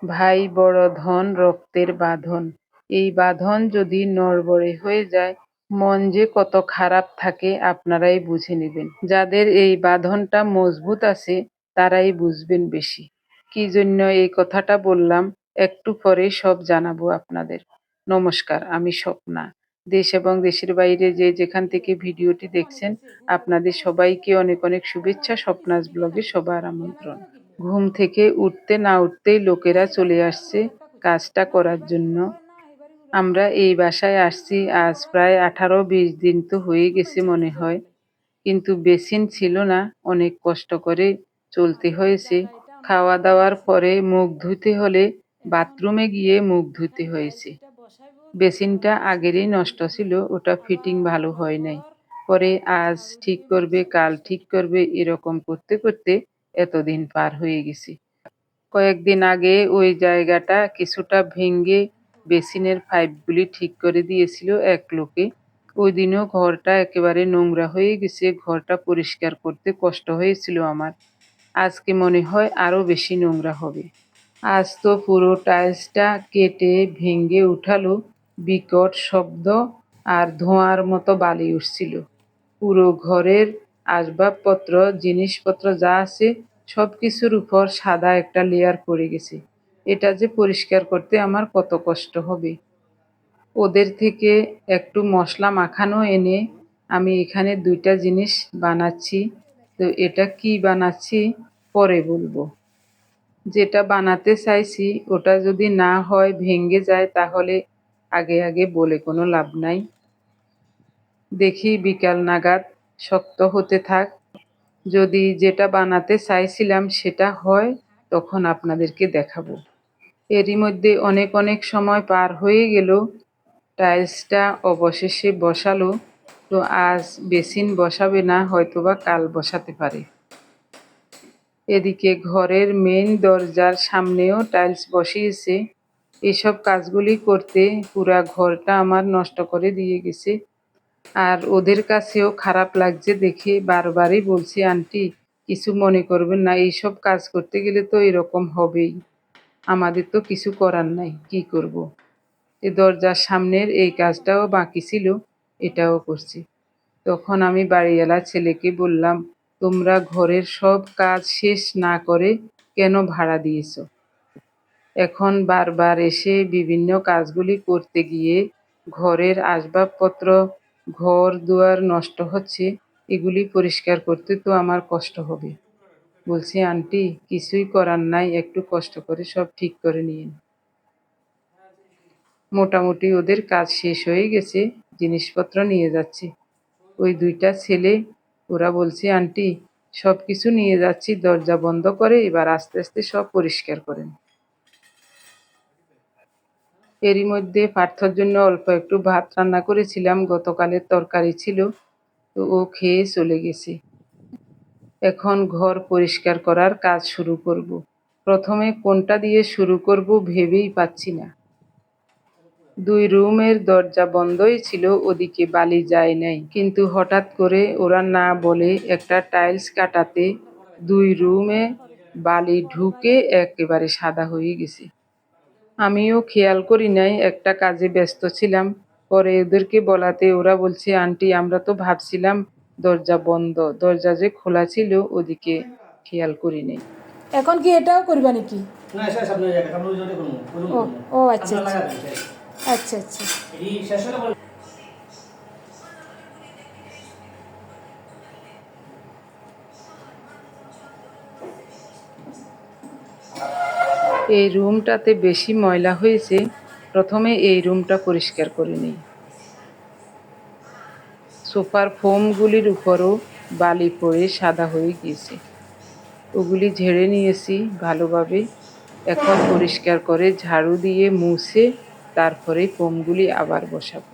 ভাই বড় ধন রক্তের বাঁধন। এই বাঁধন যদি নড়বড়ে হয়ে যায়, মন যে কত খারাপ থাকে আপনারাই বুঝে নেবেন। যাদের এই বাঁধনটা মজবুত আছে তারাই বুঝবেন বেশি। কি জন্য এই কথাটা বললাম একটু পরে সব জানাবো আপনাদের। নমস্কার, আমি স্বপ্না। দেশ এবং দেশের বাইরে যে যেখান থেকে ভিডিওটি দেখছেন আপনাদের সবাইকে অনেক অনেক শুভেচ্ছা। স্বপ্নাস ব্লগে সবার আমন্ত্রণ। ঘুম থেকে উঠতে না উঠতেই লোকেরা চলে আসছে কাজটা করার জন্য। আমরা এই বাসায় আসছি আজ প্রায় 18-20 দিন তো হয়ে গেছে মনে হয়, কিন্তু বেসিন ছিল না, অনেক কষ্ট করে চলতে হয়েছে। খাওয়া দাওয়ার পরে মুখ ধুতে হলে বাথরুমে গিয়ে মুখ ধুতে হয়েছে। বেসিনটা আগেরই নষ্ট ছিল, ওটা ফিটিং ভালো হয় নাই। পরে আজ ঠিক করবে, কাল ঠিক করবে, এরকম করতে করতে এতদিন পার হয়ে গেছে। কয়েকদিন আগে ওই জায়গাটা কিছুটা ভেঙে বেসিনের পাইপগুলি ঠিক করে দিয়েছিল এক লোকে। ওই দিনও ঘরটা একেবারে নোংরা হয়ে গেছে, ঘরটা পরিষ্কার করতে কষ্ট হয়েছিল আমার। আজকে মনে হয় আরো বেশি নোংরা হবে। আজ তো পুরো টাইলসটা কেটে ভেঙে উঠালো, বিকট শব্দ আর ধোঁয়ার মতো বালি উঠছিল। পুরো ঘরের আসবাবপত্র, জিনিসপত্র যা আছে সবকিছুর উপর সাদা একটা লেয়ার পড়ে গেছে। এটা যে পরিষ্কার করতে আমার কত কষ্ট হবে। ওদের থেকে একটু মশলা মাখানো এনে আমি এখানে 2টা জিনিস বানাচ্ছি। তো এটা কি বানাচ্ছি পরে বলবো। যেটা বানাতে চাইছি ওটা যদি না হয়, ভেঙে যায়, তাহলে আগে আগে বলে কোনো লাভ নাই। দেখি বিকাল নাগাদ শক্ত হতে থাক। যদি যেটা বানাতে চাইছিলাম সেটা হয় তখন আপনাদেরকে দেখাবো। এরই মধ্যে অনেক অনেক সময় পার হয়ে গেল। টাইলসটা অবশেষে বসালো। তো আজ বেসিন বসাবে না, হয়তোবা কাল বসাতে পারে। এদিকে ঘরের মেইন দরজার সামনেও টাইলস বসিয়েছে। এসব কাজগুলি করতে পুরা ঘরটা আমার নষ্ট করে দিয়ে গেছে। আর ওদের কাছেও খারাপ লাগছে দেখে বারবারই বলছি, আন্টি কিছু মনে করবেন না, এইসব কাজ করতে গেলে তো এরকম হবেই, আমাদের তো কিছু করার নাই, কি করব। এই দরজার সামনের এই কাজটাও বাকি ছিল, এটাও করছি। তখন আমি বাড়িওয়ালা ছেলেকে বললাম, তোমরা ঘরের সব কাজ শেষ না করে কেন ভাড়া দিয়েছ? এখন বারবার এসে বিভিন্ন কাজগুলি করতে গিয়ে ঘরের আসবাবপত্র, ঘর দুয়ার নষ্ট হচ্ছে, এগুলি পরিষ্কার করতে তো আমার কষ্ট হবে। বলছি, আন্টি কিছুই করার নাই, একটু কষ্ট করে সব ঠিক করে নিন। মোটামুটি ওদের কাজ শেষ হয়ে গেছে, জিনিসপত্র নিয়ে যাচ্ছে। ওই 2টা ছেলে, ওরা বলছে, আন্টি সব কিছু নিয়ে যাচ্ছি, দরজা বন্ধ করে এবার আস্তে আস্তে সব পরিষ্কার করেন। এরই মধ্যে পার্থর জন্য অল্প একটু ভাত রান্না করেছিলাম, গতকালের তরকারি ছিল, তো ও খেয়ে চলে গেছে। এখন ঘর পরিষ্কার করার কাজ শুরু করব। প্রথমে কোনটা দিয়ে শুরু করব ভেবেই পাচ্ছি না। 2 রুমের দরজা বন্ধই ছিল, ওদিকে বালি যায় নাই, কিন্তু হঠাৎ করে ওরা না বলে একটা টাইলস কাটাতে 2 রুমে বালি ঢুকে একেবারে সাদা হয়ে গেছে। আমিও খেয়াল করি নাই, একটা কাজে ব্যস্ত ছিলাম। পরে ওদেরকে বলাতে ওরা বলছে, আন্টি আমরা তো ভাবছিলাম দরজা বন্ধ, দরজা যে খোলা ছিল ওদিকে খেয়াল করি নাই। এখন কি এটাও করবা নাকি? না এটা সামনে জায়গা সামনে জোরে করব ও ও আচ্ছা আচ্ছা আচ্ছা। এই শেষ হলে এই রুমটাতে বেশি ময়লা হয়েছে, প্রথমে এই রুমটা পরিষ্কার করে নিই। সোফার ফোমগুলির উপরও বালি পড়ে সাদা হয়ে গিয়েছে, ওগুলি ঝেড়ে নিয়েছি ভালোভাবে। এখন পরিষ্কার করে ঝাড়ু দিয়ে মুছে তারপরে ফোমগুলি আবার বসাবো।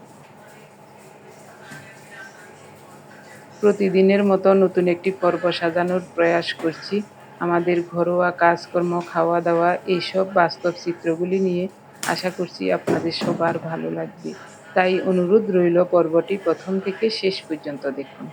প্রতিদিনের মতো নতুন একটি পর্ব সাজানোর প্রয়াস করছি। আমাদের ঘরোয়া কাজকর্ম, খাওয়া দাওয়া, এইসব বাস্তব চিত্রগুলি নিয়ে আশা করছি আপনাদের সবার ভালো লাগবে। তাই অনুরোধ রইল পর্বটি প্রথম থেকে শেষ পর্যন্ত দেখুন।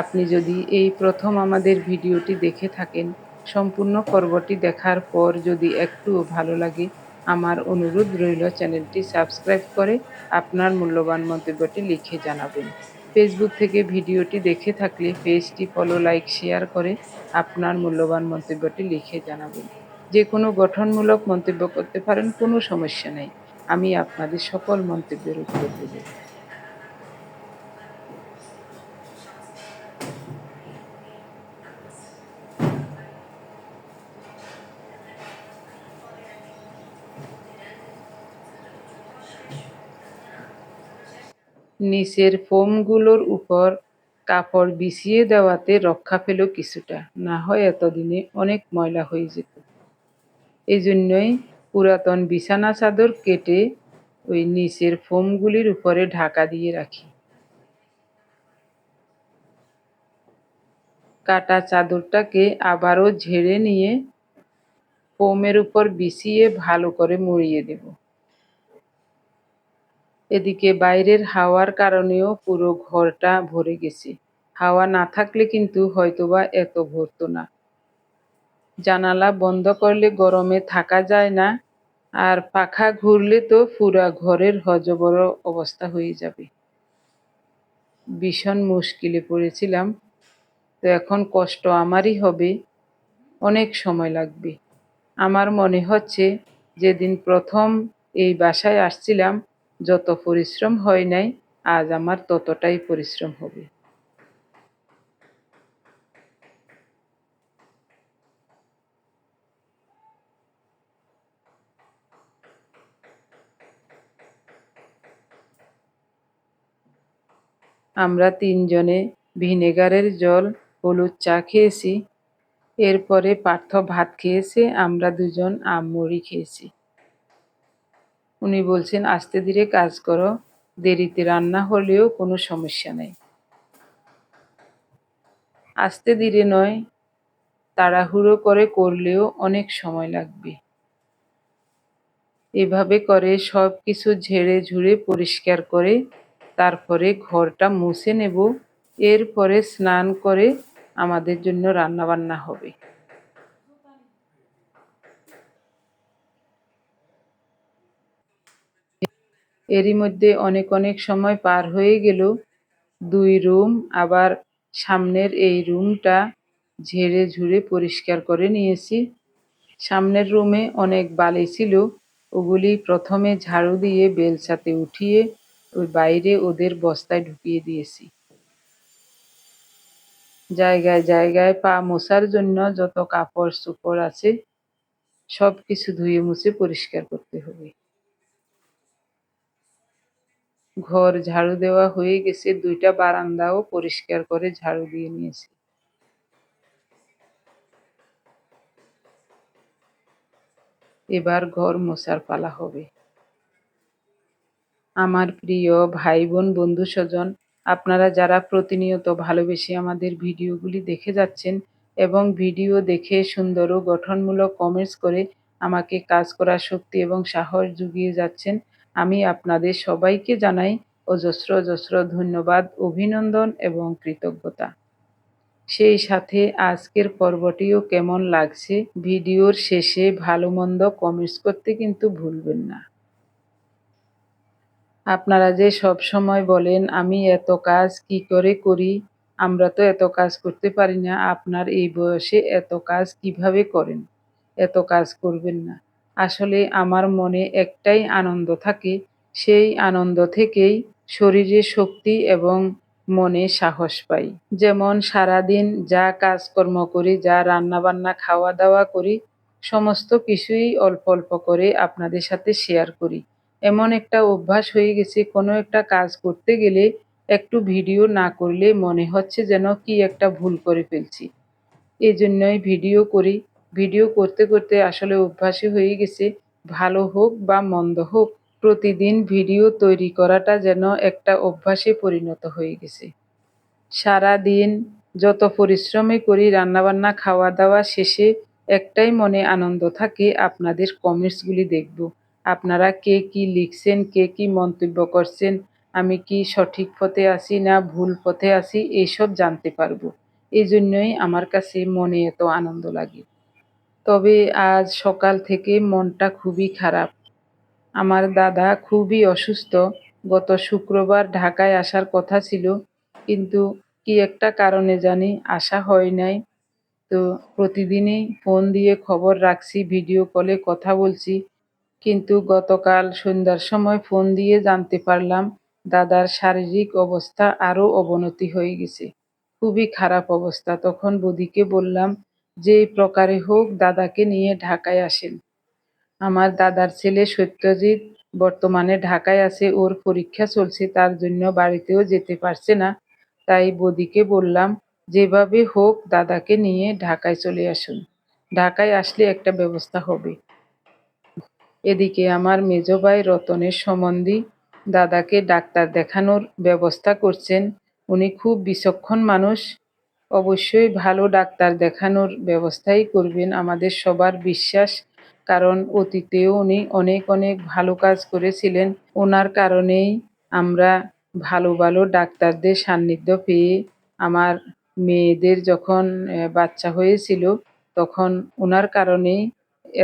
আপনি যদি এই প্রথম আমাদের ভিডিওটি দেখে থাকেন, সম্পূর্ণ পর্বটি দেখার পর যদি একটুও ভালো লাগে, আমার অনুরোধ রইল চ্যানেলটি সাবস্ক্রাইব করে আপনার মূল্যবান মন্তব্যটি লিখে জানাবেন। ফেসবুক থেকে ভিডিওটি দেখে থাকলে পেজটি ফলো, লাইক, শেয়ার করে আপনার মূল্যবান মন্তব্যটি লিখে জানাবেন। যে কোনো গঠনমূলক মন্তব্য করতে পারেন, কোনো সমস্যা নেই। আমি আপনাদের সকল মন্তব্যের উত্তর দেব। নিচের ফোমগুলোর উপর কাপড় বিছিয়ে দেওয়াতে রক্ষা পেল কিছুটা, না হয় এতদিনে অনেক ময়লা হয়ে যেত। এজন্যই পুরাতন বিছানা চাদর কেটে ওই নিচের ফোমগুলির উপরে ঢাকা দিয়ে রাখি। কাটা চাদরটাকে আবারও ঝেড়ে নিয়ে ফোমের উপর বিছিয়ে ভালো করে মুড়িয়ে দেব। এদিকে বাইরের হাওয়ার কারণেও পুরো ঘরটা ভরে গেছে। হাওয়া না থাকলে কিন্তু হয়তোবা এত ভরতো না। জানালা বন্ধ করলে গরমে থাকা যায় না, আর পাখা ঘুরলে তো পুরা ঘরের হযবর অবস্থা হয়ে যাবে। ভীষণ মুশকিলে পড়েছিলাম। তো এখন কষ্ট আমারই হবে, অনেক সময় লাগবে। আমার মনে হচ্ছে যেদিন প্রথম এই বাসায় আসছিলাম যত পরিশ্রম হয় নাই, আজ আমার ততটাই পরিশ্রম হবে। আমরা তিনজনে ভিনেগারের জল, হলুদ চা খেয়েছি। এরপরে পার্থ ভাত খেয়েছে, আমরা দুজন আম মুড়ি খেয়েছি। উনি বলছেন আস্তে ধীরে কাজ করো, দেরিতে রান্না হলেও কোনো সমস্যা নেই। আস্তে ধীরে নয়, তাড়াহুড়ো করে করলেও অনেক সময় লাগবে। এভাবে করে সব কিছু ঝেড়ে ঝুড়ে পরিষ্কার করে তারপরে ঘরটা মুছে নেব। এরপরে স্নান করে আমাদের জন্য রান্নাবান্না হবে। এরই মধ্যে অনেক সময় পার হয়ে গেল। 2 রুম, আবার সামনের এই রুমটা ঝেড়ে ঝুড়ে পরিষ্কার করে নিয়েছি। সামনের রুমে অনেক বালি ছিল, ওগুলি প্রথমে ঝাড়ু দিয়ে বেলচাতে উঠিয়ে ওই বাইরে ওদের বস্তায় ঢুকিয়ে দিয়েছি। জায়গায় জায়গায় পা মোছার জন্য যত কাপড় চোপড় আছে সব কিছু ধুয়ে মুছে পরিষ্কার করতে হবে। ঘর ঝাড়ু দেওয়া হয়ে গেছে, 2টা বারান্দাও পরিষ্কার করে ঝাড়ু দিয়ে নিয়েছি। এবার ঘর মোছার পালা হবে। আমার প্রিয় ভাই বোন, বন্ধু স্বজন, আপনারা যারা প্রতিনিয়ত ভালোবেসে আমাদের ভিডিওগুলি দেখে যাচ্ছেন এবং ভিডিও দেখে সুন্দর ও গঠনমূলক কমেন্টস করে আমাকে কাজ করার শক্তি এবং সাহস জুগিয়ে যাচ্ছেন, আমি আপনাদের সবাইকে জানাই অজস্র ধন্যবাদ, অভিনন্দন এবং কৃতজ্ঞতা। সেই সাথে আজকের পর্বটিও কেমন লাগছে ভিডিওর শেষে ভালো মন্দ কমেন্টস করতে কিন্তু ভুলবেন না। আপনারা যে সব সময় বলেন আমি এত কাজ কি করে করি, আমরা তো এত কাজ করতে পারি না, আপনার এই বয়সে এত কাজ কিভাবে করেন, এত কাজ করবেন না। আসলে আমার মনে একটাই আনন্দ থাকে, সেই আনন্দ থেকেই শরীরে শক্তি এবং মনে সাহস পাই। যেমন সারাদিন যা কাজকর্ম করি, যা রান্নাবান্না খাওয়া দাওয়া করি, সমস্ত কিছুই অল্প করে আপনাদের সাথে শেয়ার করি। এমন একটা অভ্যাস হয়ে গেছে, কোনো একটা কাজ করতে গেলে একটু ভিডিও না করলে মনে হচ্ছে যেন কি একটা ভুল করে ফেলছি। এজন্যই ভিডিও করি। ভিডিও করতে আসলে অভ্যাসই হয়ে গেছে। ভালো হোক বা মন্দ হোক, প্রতিদিন ভিডিও তৈরি করাটা যেন একটা অভ্যাসে পরিণত হয়ে গেছে। সারাদিন যত পরিশ্রমই করি, রান্নাবান্না খাওয়া দাওয়া শেষে একটাই মনে আনন্দ থাকে, আপনাদের কমেন্টসগুলি দেখব। আপনারা কে কি লিখছেন, কে কি মন্তব্য করছেন, আমি কি সঠিক পথে আছি না ভুল পথে আছি, এইসব জানতে পারবো। এই জন্যই আমার কাছে মনে এত আনন্দ লাগে। তবে আজ সকাল থেকে মনটা খুবই খারাপ। আমার দাদা খুবই অসুস্থ। গত শুক্রবার ঢাকায় আসার কথা ছিল, কিন্তু কি একটা কারণে জানি আসা হয় নাই। তো প্রতিদিনই ফোন দিয়ে খবর রাখছি, ভিডিও কলে কথা বলছি, কিন্তু গতকাল সন্ধ্যার সময় ফোন দিয়ে জানতে পারলাম দাদার শারীরিক অবস্থা আরো অবনতি হয়ে গেছে। খুবই খারাপ অবস্থা। তখন বৌদিকে বললাম, যেই প্রকারে হোক দাদাকে নিয়ে ঢাকায় আসেন। আমার দাদার ছেলে সত্যজিৎ বর্তমানে ঢাকায় আছে, ওর পরীক্ষা চলছে, তার জন্য বাড়িতেও যেতে পারছে না। তাই বৌদিকে বললাম, যেভাবে হোক দাদাকে নিয়ে ঢাকায় চলে আসুন, ঢাকায় আসলে একটা ব্যবস্থা হবে। এদিকে আমার মেজো ভাই রতনের সম্বন্ধী দাদাকে ডাক্তার দেখানোর ব্যবস্থা করছেন। উনি খুব বিচক্ষণ মানুষ, অবশ্যই ভালো ডাক্তার দেখানোর ব্যবস্থাই করবেন, আমাদের সবার বিশ্বাস। কারণ অতীতেও উনি অনেক অনেক ভালো কাজ করেছিলেন। ওনার কারণেই আমরা ভালো ভালো ডাক্তারদের সান্নিধ্য পেয়ে আমার মেয়েদের যখন বাচ্চা হয়েছিল, তখন ওনার কারণেই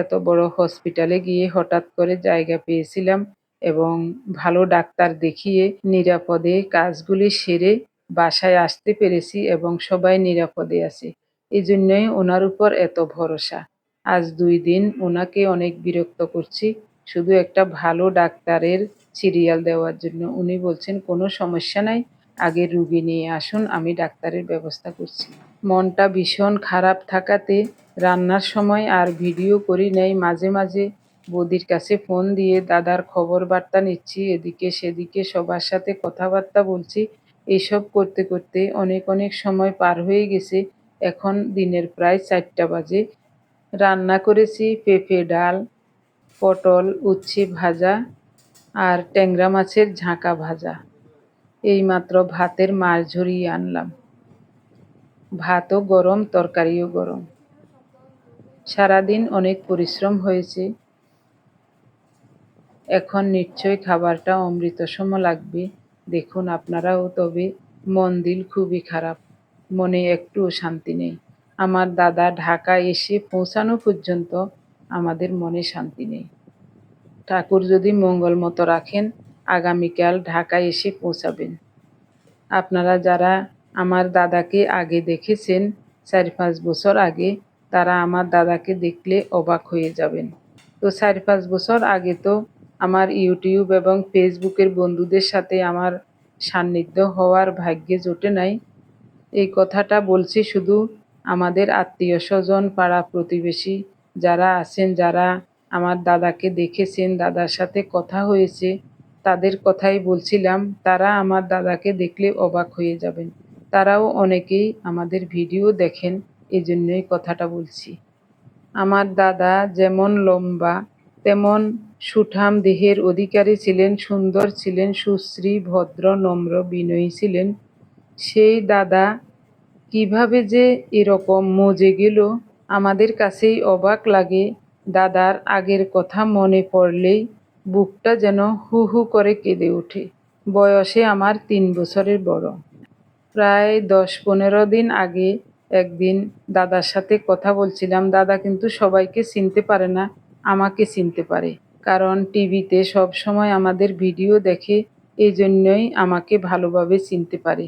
এত বড় হসপিটালে গিয়ে হঠাৎ করে জায়গা পেয়েছিলাম এবং ভালো ডাক্তার দেখিয়ে নিরাপদে কাজগুলি সেরে বাসায় আসতে পেরেছি এবং সবাই নিরাপদে আছে। এই জন্যই ওনার উপর এত ভরসা। আজ 2 দিন ওনাকে অনেক বিরক্ত করছি শুধু একটা ভালো ডাক্তারের সিরিয়াল দেওয়ার জন্য। উনি বলছেন কোনো সমস্যা নাই, আগে রুগী নিয়ে আসুন, আমি ডাক্তারের ব্যবস্থা করছি। মনটা ভীষণ খারাপ থাকাতে রান্নার সময় আর ভিডিও করি নাই। মাঝে মাঝে বৌদির কাছে ফোন দিয়ে দাদার খবর বার্তা নিচ্ছি, এদিকে সেদিকে সবার সাথে কথাবার্তা বলছি। এইসব করতে করতে অনেক অনেক সময় পার হয়ে গেছে। এখন দিনের প্রায় 4টা বাজে। রান্না করেছি পেঁপে ডাল, পটল উচ্ছে ভাজা আর ট্যাংরা মাছের ঝাঁকা ভাজা। এইমাত্র ভাতের মাড় ঝরিয়ে আনলাম। ভাতও গরম, তরকারিও গরম। সারাদিন অনেক পরিশ্রম হয়েছে। এখন নিশ্চয়ই খাবারটা অমৃতসম লাগবে। দেখুন আপনারাও। তবে মন দিল খুবই খারাপ, মনে একটুও শান্তি নেই। আমার দাদা ঢাকা এসে পৌঁছানো পর্যন্ত আমাদের মনে শান্তি নেই। ঠাকুর যদি মঙ্গল মতো রাখেন, আগামীকাল ঢাকায় এসে পৌঁছাবেন। আপনারা যারা আমার দাদাকে আগে দেখেছেন, 4-5 বছর আগে, তারা আমার দাদাকে দেখলে অবাক হয়ে যাবেন। তো 4-5 বছর আগে তো আমার ইউটিউব এবং ফেসবুকের বন্ধুদের সাথে আমার সান্নিধ্য হওয়ার ভাগ্যে জোটে নাই। এই কথাটা বলছি শুধু আমাদের আত্মীয় স্বজন, পাড়া প্রতিবেশী যারা আছেন, যারা আমার দাদাকে দেখেছেন, দাদার সাথে কথা হয়েছে, তাদের কথাই বলছিলাম। তারা আমার দাদাকে দেখলে অবাক হয়ে যাবেন। তারাও অনেকেই আমাদের ভিডিও দেখেন, এজন্যই কথাটা বলছি। আমার দাদা যেমন লম্বা তেমন সুঠাম দেহের অধিকারী ছিলেন, সুন্দর ছিলেন, সুশ্রী, ভদ্র, নম্র, বিনয়ী ছিলেন। সেই দাদা কিভাবে যে এরকম মজে গেল, আমাদের কাছেই অবাক লাগে। দাদার আগের কথা মনে পড়লেই বুকটা যেন হু হু করে কেঁদে ওঠে। বয়সে আমার 3 বছরের বড়। প্রায় 10-15 দিন আগে একদিন দাদার সাথে কথা বলছিলাম। দাদা কিন্তু সবাইকে চিনতে পারে না, আমাকে চিনতে পারে। কারণ টিভিতে সবসময় আমাদের ভিডিও দেখে, এই জন্যই আমাকে ভালোভাবে চিনতে পারে।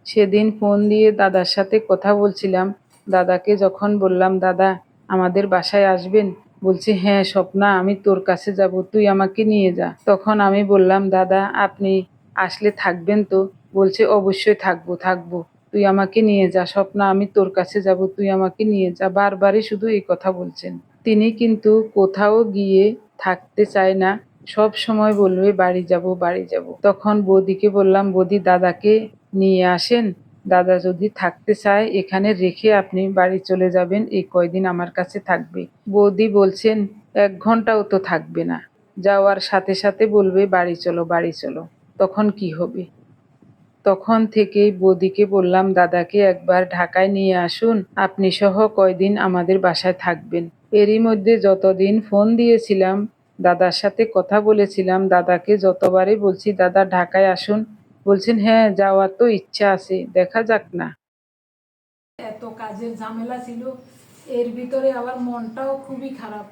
সেদিন ফোন দিয়ে দাদার সাথে কথা বলছিলাম। দাদাকে যখন বললাম, দাদা আমাদের বাসায় আসবেন, বলছে হ্যাঁ স্বপ্না, আমি তোর কাছে যাব, তুই আমাকে নিয়ে যা। তখন আমি বললাম, দাদা আপনি আসলে থাকবেন তো? বলছে অবশ্যই থাকবো থাকবো, তুই আমাকে নিয়ে যা স্বপ্না, আমি তোর কাছে যাব, তুই আমাকে নিয়ে যা। বারবারই শুধু এই কথা বলছেন। তিনি কিন্তু কোথাও গিয়ে থাকতে চায় না, সব সময় বলবে বাড়ি যাব বাড়ি যাব। তখন বৌদিকে বললাম, বৌদি দাদাকে নিয়ে আসেন, দাদা যদি থাকতে চায় এখানে রেখে আপনি বাড়ি চলে যাবেন, এই কয়দিন আমার কাছে থাকবে। বৌদি বলছেন 1 ঘন্টাও তো থাকবে না, যাওয়ার সাথে সাথে বলবে বাড়ি চলো বাড়ি চলো। তখন কি হবে? তখন থেকেই বৌদিকে বললাম, দাদাকে একবার ঢাকায় নিয়ে আসুন, আপনি সহ কয়দিন আমাদের বাসায় থাকবেন। এরই মধ্যে যতদিন ফোন দিয়েছিলাম, দাদার সাথে কথা বলেছিলাম, দাদাকে যতবারই বলছি দাদা ঢাকায় আসুন, বলছেন হ্যাঁ যাওয়ার তো ইচ্ছা আছে, দেখা যাক না। এত কাজের ঝামেলা ছিল, এর ভিতরে আবার মনটাও খুবই খারাপ।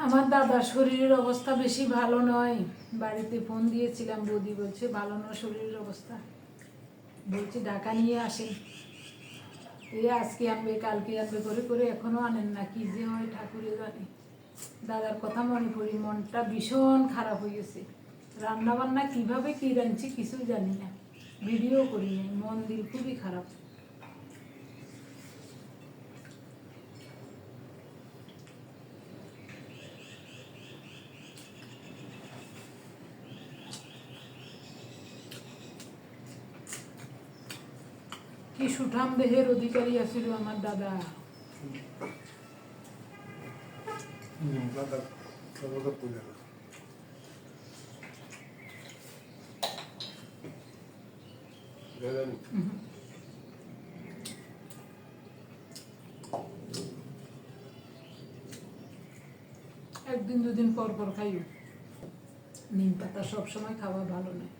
আমার দাদার শরীরের অবস্থা বেশি ভালো নয়। বাড়িতে ফোন দিয়েছিলাম, বৌদি বলছে ভালো নয় শরীরের অবস্থা, বলছি ঢাকা নিয়ে আসেন। এই আজকে আনবে কালকে আনবে করে করে এখনো আনেন না, কি যে হয় ঠাকুরে জানে। দাদার কথা মনে করি মনটা ভীষণ খারাপ হয়ে গেছে। রান্না বান্না কিভাবে কি রাঁধছি কিছুই জানি না, ভিডিও করি নাই, মন দিল খুবই খারাপ। কি সুঠাম দেহের অধিকারী আছিল আমার দাদা। একদিন দুদিন পর পর খাইও, নিম পাতা সবসময় খাওয়া ভালো নয়।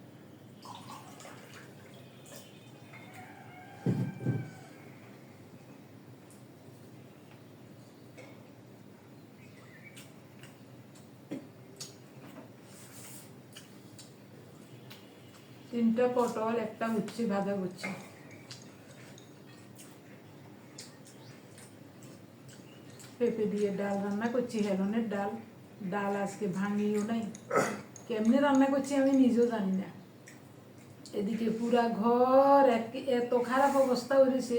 তিনটা পটল, একটা উচ্ছে ভাজা করছি। পেঁপে দিয়ে ডাল রান্না করছি, হেলনের ডাল। ডাল আজকে ভাঙিও নাই, কেমনে রান্না করছি আমি নিজেও জানি না। এদিকে পুরা ঘর এত খারাপ অবস্থা হয়েছে।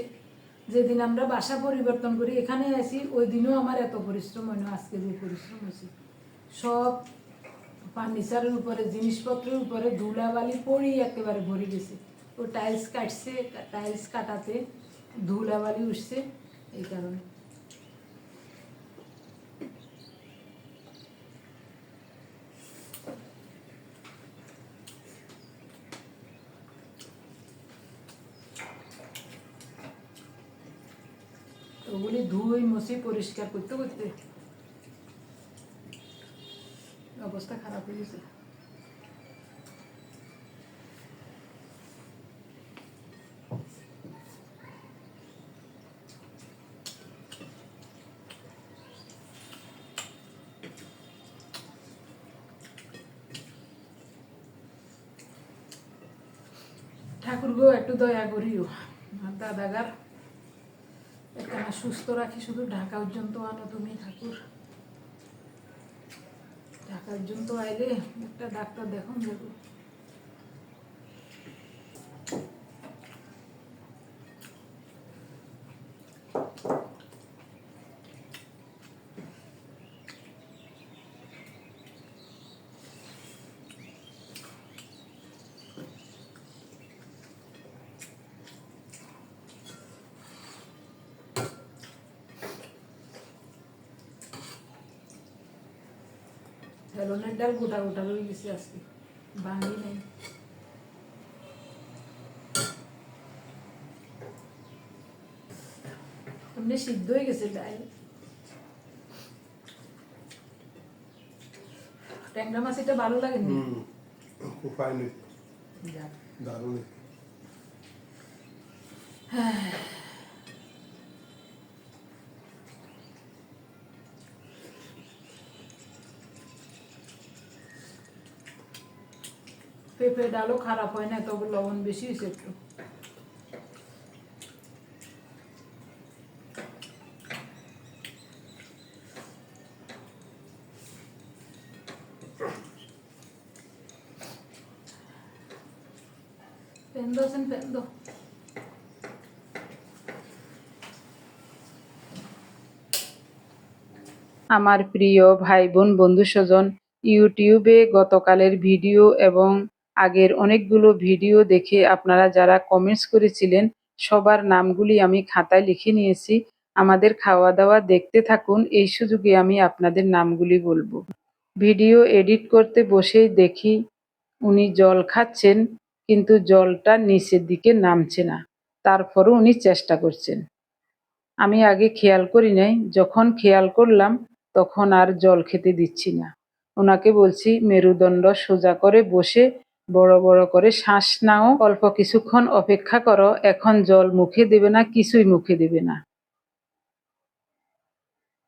যেদিন আমরা বাসা পরিবর্তন করি এখানে আসি, ওই দিনও আমার এত পরিশ্রম হয় না আজকে যে পরিশ্রম হয়েছে। সব ফার্নিচারের উপরে, জিনিসপত্রের উপরে ধুলাবালি পড়ি একেবারে ভরে গেছে। ও টাইলস কাটছে, টাইলস কাটাতে ধুলাবালি উঠছে, এই কারণে। ওগুলি ধুই মুছি পরিষ্কার করতে করতে অবস্থা খারাপ হয়ে গেছে। ঠাকুর গো একটু দয়া করিও, আর দাদাগার একটা সুস্থ রাখি, শুধু ঢাকা পর্যন্ত আনো তুমি ঠাকুর। ঢাকা পর্যন্ত আইলে একটা ডাক্তার দেখুন যাবো। হেলনের ডাল গোটা গোটা রয়ে গেছে আজকে, ভাঙি নাই। এমনি সিদ্ধ হয়ে গেছে ডাল। ট্যাংরা মাছ এটা ভালো লাগেনি? খুব ফাইন হয়েছে, দারুণ হয়েছে। পেঁপে ডালও খারাপ হয় না, তবে লবণ বেশি হয়েছে একটু। পেন্দো আছেন পেন্দো। আমার প্রিয় ভাই বোন বন্ধু স্বজন, ইউটিউবে গতকালের ভিডিও এবং আগের অনেকগুলো ভিডিও দেখে আপনারা যারা কমেন্টস করেছিলেন সবার নামগুলি আমি খাতায় লিখে নিয়েছি। আমাদের খাওয়া দাওয়া দেখতে থাকুন, এই সুযোগে আমি আপনাদের নামগুলি বলবো। ভিডিও এডিট করতে বসেই দেখি উনি জল খাচ্ছেন, কিন্তু জলটা নিচের দিকে নামছে না, তারপরও উনি চেষ্টা করছেন। আমি আগে খেয়াল করি নাই, যখন খেয়াল করলাম তখন আর জল খেতে দিচ্ছি না। ওনাকে বলছি মেরুদণ্ড সোজা করে বসে বড় বড় করে শ্বাস নাও, অল্প কিছুক্ষণ অপেক্ষা করো, এখন জল মুখে দেবে না, কিছুই মুখে দেবে না।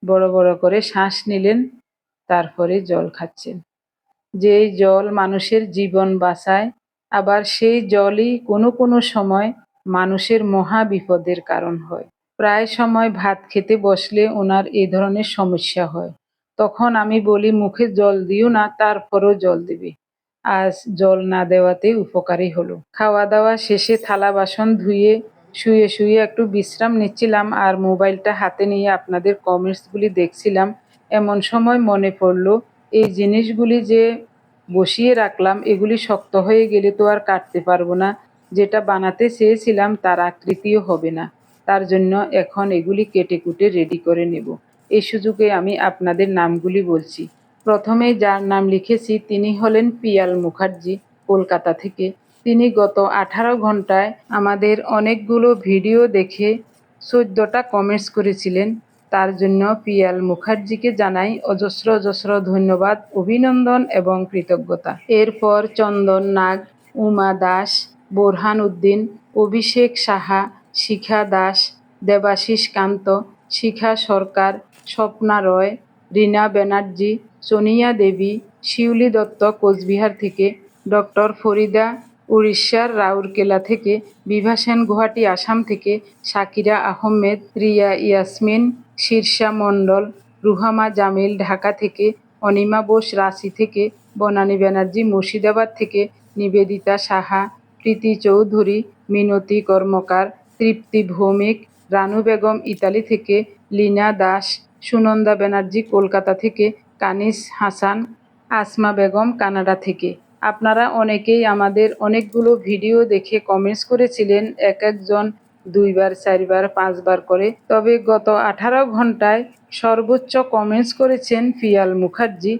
বড় বড় করে শ্বাস নিলেন, তারপরে জল খাচ্ছেন। যেই জল মানুষের জীবন বাঁচায়, আবার সেই জলই কোনো কোনো সময় মানুষের মহা বিপদের কারণ হয়। প্রায় সময় ভাত খেতে বসলে ওনার এই ধরনের সমস্যা হয়। তখন আমি বলি মুখে জল দিও না, তারপরও জল দিবে। আজ জল না দেওয়াতে উপকারী হলো। খাওয়া দাওয়া শেষে থালা বাসন ধুয়ে শুয়ে শুয়ে একটু বিশ্রাম নিচ্ছিলাম আর মোবাইলটা হাতে নিয়ে আপনাদের কমেন্টসগুলি দেখছিলাম। এমন সময় মনে পড়লো এই জিনিসগুলি যে বসিয়ে রাখলাম, এগুলি শক্ত হয়ে গেলে তো আর কাটতে পারবো না। যেটা বানাতে চেয়েছিলাম তার আকৃতিও হবে না। তার জন্য এখন এগুলি কেটে কুটে রেডি করে নেব। এই সুযোগে আমি আপনাদের নামগুলি বলছি। প্রথমে যার নাম লিখেছি তিনি হলেন পিয়াল মুখার্জি, কলকাতা থেকে। তিনি গত 18 ঘন্টায় আমাদের অনেকগুলো ভিডিও দেখে 14টা কমেন্টস করেছিলেন। তার জন্য পিয়াল মুখার্জিকে জানাই অজস্র অজস্র ধন্যবাদ, অভিনন্দন এবং কৃতজ্ঞতা। এরপর চন্দন নাগ, উমা দাস, বোরহান উদ্দিন, অভিষেক সাহা, শিখা দাস, দেবাশিস কান্ত, শিখা সরকার, স্বপ্না রয়, রীনা ব্যানার্জি, সোনিয়া দেবী, শিউলি দত্ত কোচবিহার থেকে, ডক্টর ফরিদা উড়িষ্যার রাউরকেলা থেকে, বিভা সেন গুয়াহাটি আসাম থেকে, শাকিরা আহমেদ, রিয়া ইয়াসমিন, শীর্ষা মণ্ডল, রুহামা জামিল ঢাকা থেকে, অনিমা বোস রাঁচি থেকে, বনানী ব্যানার্জি মুর্শিদাবাদ থেকে, নিবেদিতা সাহা, প্রীতি চৌধুরী, মিনতি কর্মকার, তৃপ্তি ভৌমিক, রানু বেগম ইতালি থেকে, লীনা দাস, সুনন্দা ব্যানার্জি কলকাতা থেকে, কানিস হাসান, আসমা বেগম কানাডা থেকে। আপনারা অনেকেই আমাদের অনেকগুলো ভিডিও দেখে কমেন্টস করেছিলেন, এক একজন 2 বার 4 বার 5 বার করে। তবে গত 18 ঘন্টায় সর্বোচ্চ কমেন্টস করেছেন পিয়াল মুখার্জি।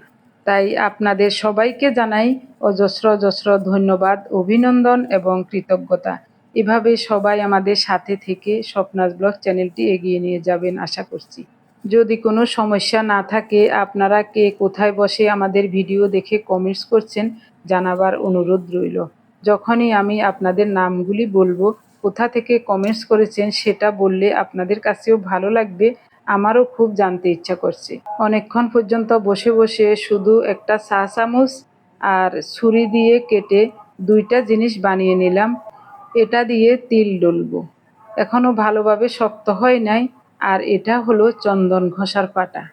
তাই আপনাদের সবাইকে জানাই অজস্র অজস্র ধন্যবাদ, অভিনন্দন এবং কৃতজ্ঞতা। এভাবে সবাই আমাদের সাথে থেকে স্বপ্নাস ব্লগ চ্যানেলটি এগিয়ে নিয়ে যাবেন আশা করছি। যদি কোনো সমস্যা না থাকে, আপনারা কে কোথায় বসে আমাদের ভিডিও দেখে কমেন্টস করছেন জানাবার অনুরোধ রইল। যখনই আমি আপনাদের নামগুলি বলবো, কোথা থেকে কমেন্টস করেছেন সেটা বললে আপনাদের কাছেও ভালো লাগবে, আমারও খুব জানতে ইচ্ছা করছে। অনেকক্ষণ পর্যন্ত বসে বসে শুধু একটা চা চামচ আর ছুরি দিয়ে কেটে 2টা জিনিস বানিয়ে নিলাম। এটা দিয়ে তিল ডলবো। এখনো ভালোভাবে শক্ত হয় নাই। আর এটা হলো চন্দন ঘষার পাটা।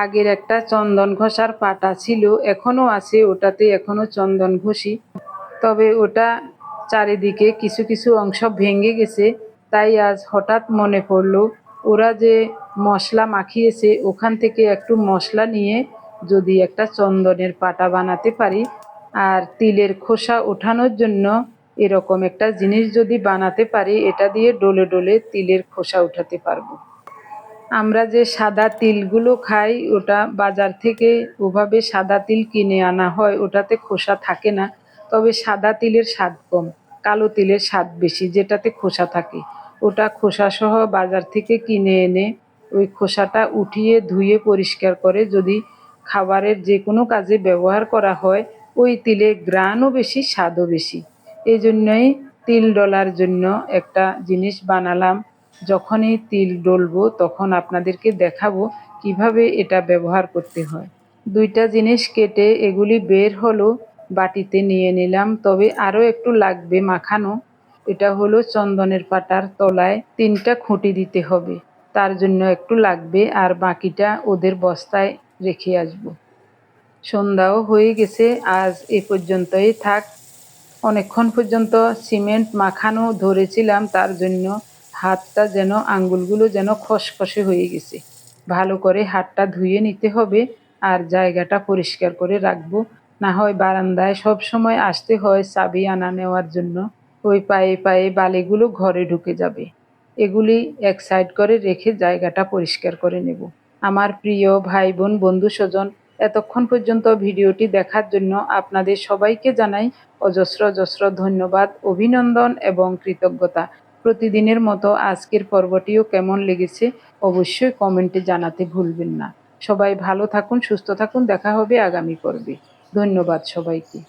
আগের একটা চন্দন ঘষার পাটা ছিল, এখনো আছে, ওটাতে এখনো চন্দন ঘষি। তবে ওটা চারিদিকে কিছু কিছু অংশ ভেঙে গেছে। তাই আজ হঠাৎ মনে পড়লো ওরা যে মশলা মাখিয়েছে ওখান থেকে একটু মশলা নিয়ে যদি একটা চন্দনের পাটা বানাতে পারি, আর তিলের খোসা ওঠানোর জন্য এরকম একটা জিনিস যদি বানাতে পারি, এটা দিয়ে ডলে ডলে তিলের খোসা উঠাতে পারবো। আমরা যে সাদা তিলগুলো খাই, ওটা বাজার থেকে ওভাবে সাদা তিল কিনে আনা হয়, ওটাতে খোসা থাকে না। তবে সাদা তিলের স্বাদ কম, কালো তিলের স্বাদ বেশি, যেটাতে খোসা থাকে। ওটা খোসাসহ বাজার থেকে কিনে এনে ওই খোসাটা উঠিয়ে ধুয়ে পরিষ্কার করে যদি খাবারের যে কোনো কাজে ব্যবহার করা হয়, ওই তিলের ঘ্রাণও বেশি, স্বাদও বেশি। এই জন্যই তিল ডলার জন্য একটা জিনিস বানালাম। যখনই তিল ডলবো তখন আপনাদেরকে দেখাবো কিভাবে এটা ব্যবহার করতে হয়। 2টা জিনিস কেটে এগুলি বের হলো, বাটিতে নিয়ে নিলাম। তবে আরও একটু লাগবে মাখানো। এটা হলো চন্দনের পাটার তলায় 3টা খুঁটি দিতে হবে, তার জন্য একটু লাগবে। আর বাকিটা ওদের বস্তায় রেখে আসবো। সন্ধ্যাও হয়ে গেছে, আজ এ পর্যন্তই থাক। অনেকক্ষণ পর্যন্ত সিমেন্ট মাখানো ধরেছিলাম, তার জন্য হাতটা যেন, আঙ্গুলগুলো যেন খসখসে হয়ে গেছে। ভালো করে হাতটা ধুয়ে নিতে হবে আর জায়গাটা পরিষ্কার করে রাখবো। না হয় বারান্দায় সব সময় আসতে হয় চাবি আনা নেওয়ার জন্য। ওই পায়ে পায়ে বালিগুলো ঘরে ঢুকে যাবে। এগুলি এক সাইড করে রেখে জায়গাটা পরিষ্কার করে নেব। আমার প্রিয় ভাই বোন বন্ধু স্বজন, এতক্ষণ পর্যন্ত ভিডিওটি দেখার জন্য আপনাদের সবাইকে জানাই অজস্র অজস্র ধন্যবাদ, অভিনন্দন এবং কৃতজ্ঞতা। প্রতিদিনের মতো আজকের পর্বটিও কেমন লেগেছে অবশ্যই কমেন্টে জানাতে ভুলবেন না। সবাই ভালো থাকুন, সুস্থ থাকুন, দেখা হবে আগামী পর্বে। ধন্যবাদ সবাইকে।